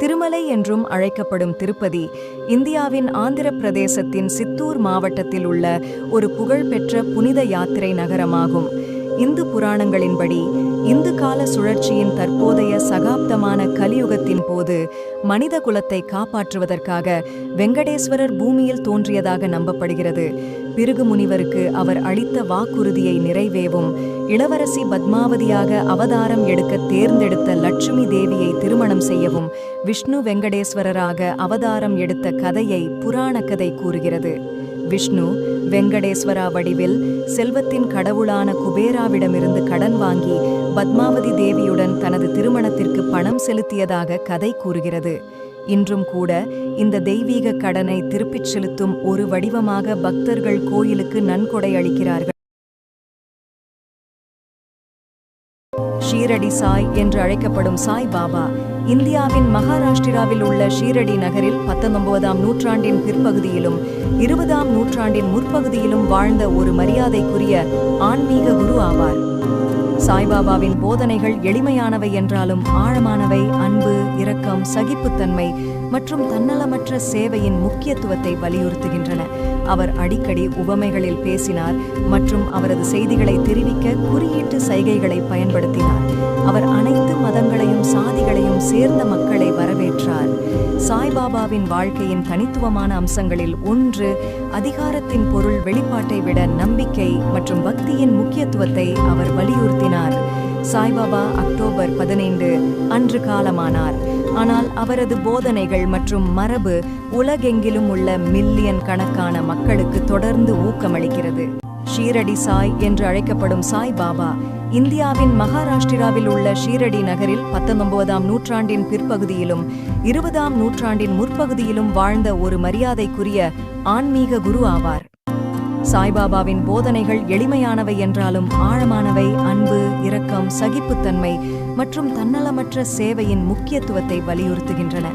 திருமலை என்றும் அழைக்கப்படும் திருப்பதி இந்தியாவின் ஆந்திர பிரதேசத்தின் சித்தூர் மாவட்டத்தில் உள்ள ஒரு புகழ்பெற்ற புனித யாத்திரை நகரமாகும். இந்து புராணங்களின்படி இந்து கால சுழற்சியின் தற்போதைய சகாப்தமான கலியுகத்தின் போது மனித குலத்தை காப்பாற்றுவதற்காக வெங்கடேஸ்வரர் பூமியில் தோன்றியதாக நம்பப்படுகிறது. பிருகு முனிவருக்கு அவர் அளித்த வாக்குறுதியை நிறைவேவும் இளவரசி பத்மாவதியாக அவதாரம் எடுக்க தேர்ந்தெடுத்த லட்சுமி தேவியை திருமணம் செய்யவும் விஷ்ணு வெங்கடேஸ்வரராக அவதாரம் எடுத்த கதையை புராண கதை கூறுகிறது. விஷ்ணு வெங்கடேஸ்வரா வடிவில் செல்வத்தின் கடவுளான குபேராவிடமிருந்து கடன் வாங்கி பத்மாவதி தேவியுடன் தனது திருமணத்திற்கு பணம் செலுத்தியதாக கதை கூறுகிறது. இன்றும் கூட இந்த தெய்வீக கடனை திருப்பிச் செலுத்தும் ஒரு வடிவமாக பக்தர்கள் கோயிலுக்கு நன்கொடை அளிக்கிறார்கள். ஷீரடி சாய் என்று அழைக்கப்படும் சாய் பாபா இந்தியாவின் மகாராஷ்டிராவில் உள்ள ஷீரடி நகரில் 19ஆம் நூற்றாண்டின் பிற்பகுதியிலும் 20ஆம் நூற்றாண்டின் முற்பகுதியிலும் வாழ்ந்த ஒரு மரியாதைக்குரிய ஆன்மீக குரு ஆவார். சாய்பாபாவின் போதனைகள் எளிமையானவை என்றாலும் ஆழமானவை. அன்பு, இரக்கம், சகிப்புத்தன்மை மற்றும் தன்னலமற்ற சேவையின் முக்கியத்துவத்தை வலியுறுத்துகின்றன. அவர் அடிக்கடி உவமைகளில் பேசினார் மற்றும் அவரது செய்திகளை தெரிவிக்க குறியீட்டு சைகைகளை பயன்படுத்தினார். அவர் அனைத்து மதங்களையும் சாதிகளையும் சேர்ந்த மக்களை வரவேற்றார். சாய்பாபாவின் வாழ்க்கையின் தனித்துவமான அம்சங்களில் ஒன்று அதிகாரத்தின் பொருள் வெளிப்பாட்டை விட நம்பிக்கை மற்றும் பக்தியின் முக்கியத்துவத்தை அவர் வலியுறுத்தினார். சாய்பாபா அக்டோபர் 15 அன்று காலமானார். ஆனால் அவரது போதனைகள் மற்றும் மரபு உலகெங்கிலும் உள்ள மில்லியன் கணக்கான மக்களுக்கு தொடர்ந்து ஊக்கமளிக்கிறது. ஷீரடி சாய் என்று அழைக்கப்படும் சாய் பாபா இந்தியாவின் மகாராஷ்டிராவில் உள்ள ஷீரடி நகரில் 19ஆம் நூற்றாண்டின் பிற்பகுதியிலும் 20ஆம் நூற்றாண்டின் முற்பகுதியிலும் வாழ்ந்த ஒரு மரியாதைக்குரிய ஆன்மீக குரு ஆவார். சாய்பாபாவின் போதனைகள் எளிமையானவை என்றாலும் ஆழமானவை. அன்பு, இரக்கம், சகிப்புத்தன்மை மற்றும் தன்னலமற்ற சேவையின் முக்கியத்துவத்தை வலியுறுத்துகின்றன.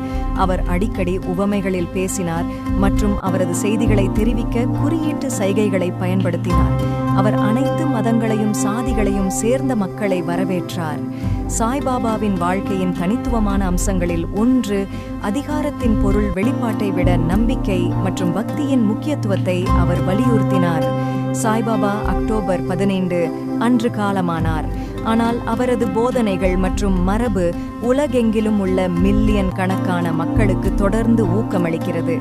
அவர் அடிக்கடி உவமைகளில் பேசினார் மற்றும் அவரது செய்திகளை தெரிவிக்க குறியீட்டு சைகைகளை பயன்படுத்தினார். அவர் அனைத்து மதங்களையும் சாதிகளையும் சேர்ந்த மக்களை வரவேற்றார். சாய்பாபாவின் வாழ்க்கையின் தனித்துவமான அம்சங்களில் ஒன்று அதிகாரத்தின் பொருள் வெளிப்பாட்டை விட நம்பிக்கை மற்றும் பக்தியின் முக்கியத்துவத்தை அவர் வலியுறுத்தினார். சாய்பாபா அக்டோபர் 15 அன்று காலமானார். ஆனால் அவரது போதனைகள் மற்றும் மரபு உலகெங்கிலும் உள்ள மில்லியன் கணக்கான மக்களுக்கு தொடர்ந்து ஊக்கமளிக்கிறது.